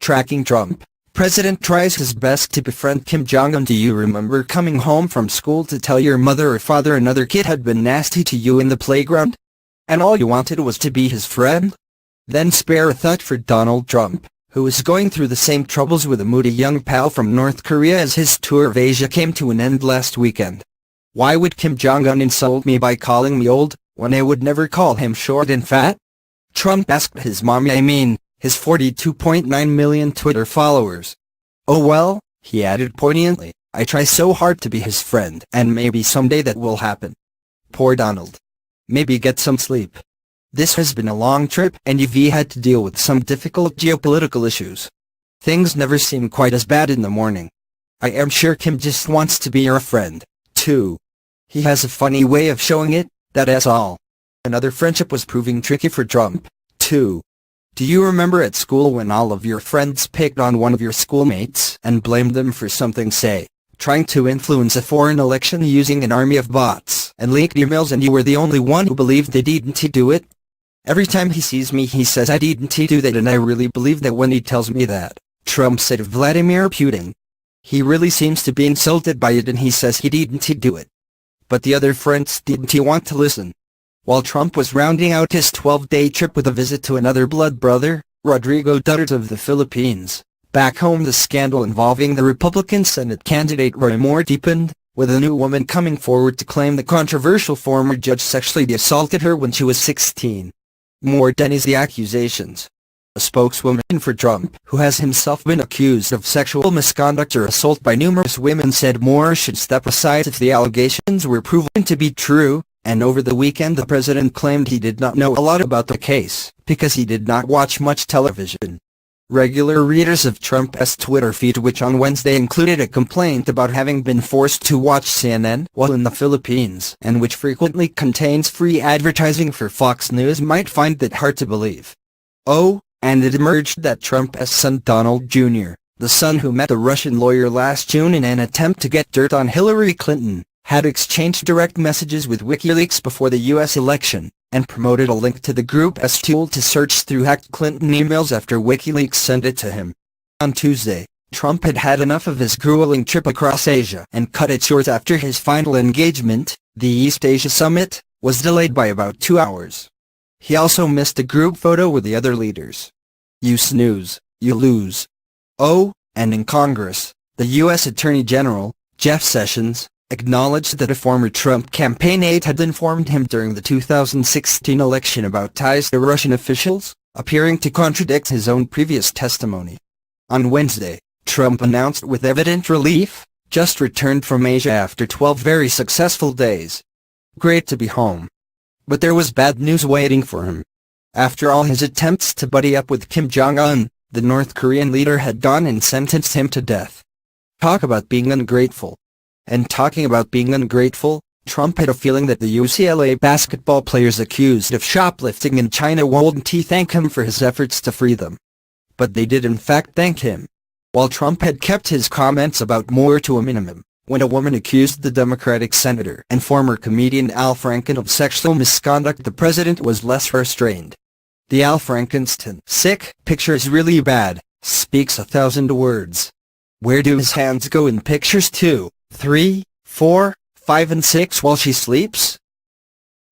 Tracking Trump. President tries his best to befriend Kim Jong. Do you remember coming home from school to tell your mother or father another kid had been nasty to you in the playground? And all you wanted was to be his friend? Then spare a thought for Donald Trump, who is going through the same troubles with a moody young pal from North Korea as his tour of Asia came to an end last weekend. Why would Kim Jong-un insult me by calling me old, when I would never call him short and fat? Trump asked his mommy, his 42.9 million Twitter followers. Oh well, he added poignantly, I try so hard to be his friend, and maybe someday that will happen. Poor Donald. Maybe get some sleep. This has been a long trip, and you've had to deal with some difficult geopolitical issues. Things never seem quite as bad in the morning. I am sure Kim just wants to be your friend, too. He has a funny way of showing it, that's all. Another friendship was proving tricky for Trump, too. Do you remember at school when all of your friends picked on one of your schoolmates and blamed them for something, say, trying to influence a foreign election using an army of bots and leaked emails, and you were the only one who believed they didn't do it? Every time he sees me he says I didn't do that, and I really believe that when he tells me that, Trump said of Vladimir Putin. He really seems to be insulted by it, and he says he didn't do it. But the other friends didn't want to listen. While Trump was rounding out his 12-day trip with a visit to another blood brother, Rodrigo Duterte of the Philippines, back home the scandal involving the Republican Senate candidate Roy Moore deepened, with a new woman coming forward to claim the controversial former judge sexually assaulted her when she was 16. Moore denies the accusations. A spokeswoman for Trump, who has himself been accused of sexual misconduct or assault by numerous women, said Moore should step aside if the allegations were proven to be true. And over the weekend the president claimed he did not know a lot about the case, because he did not watch much television. Regular readers of Trump's Twitter feed, which on Wednesday included a complaint about having been forced to watch CNN while in the Philippines, and which frequently contains free advertising for Fox News, might find that hard to believe. Oh, and it emerged that Trump's son Donald Jr., the son who met the Russian lawyer last June in an attempt to get dirt on Hillary Clinton, had exchanged direct messages with WikiLeaks before the U.S. election, and promoted a link to the group's tool to search through hacked Clinton emails after WikiLeaks sent it to him. On Tuesday, Trump had had enough of his grueling trip across Asia and cut it short after his final engagement, the East Asia Summit, was delayed by about 2 hours. He also missed a group photo with the other leaders. You snooze, you lose. Oh, and in Congress, the U.S. Attorney General, Jeff Sessions, acknowledged that a former Trump campaign aide had informed him during the 2016 election about ties to Russian officials, appearing to contradict his own previous testimony. On Wednesday, Trump announced with evident relief, just returned from Asia after 12 very successful days. Great to be home. But there was bad news waiting for him. After all his attempts to buddy up with Kim Jong-un, the North Korean leader had gone and sentenced him to death. Talk about being ungrateful. And talking about being ungrateful, Trump had a feeling that the UCLA basketball players accused of shoplifting in China wouldn't thank him for his efforts to free them. But they did in fact thank him. While Trump had kept his comments about Moore to a minimum, when a woman accused the Democratic senator and former comedian Al Franken of sexual misconduct, the president was less restrained. The Al Frankenstein sick picture is really bad, speaks 1,000 words. Where do his hands go in pictures 2, 3, 4, 5 and 6 while she sleeps?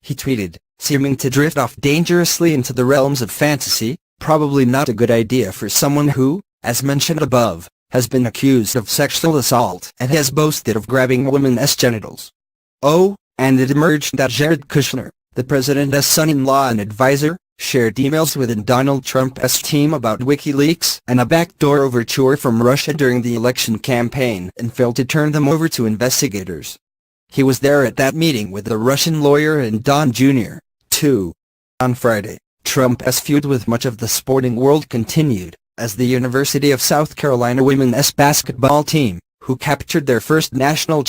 He tweeted, seeming to drift off dangerously into the realms of fantasy, probably not a good idea for someone who, as mentioned above, has been accused of sexual assault and has boasted of grabbing women's genitals. Oh, and it emerged that Jared Kushner, the president's son-in-law and advisor, shared emails within Donald Trump's team about WikiLeaks and a backdoor overture from Russia during the election campaign, and failed to turn them over to investigators. He was there at that meeting with the Russian lawyer and Don Jr., too. On Friday, Trump's feud with much of the sporting world continued, as the University of South Carolina women's basketball team, who captured their first national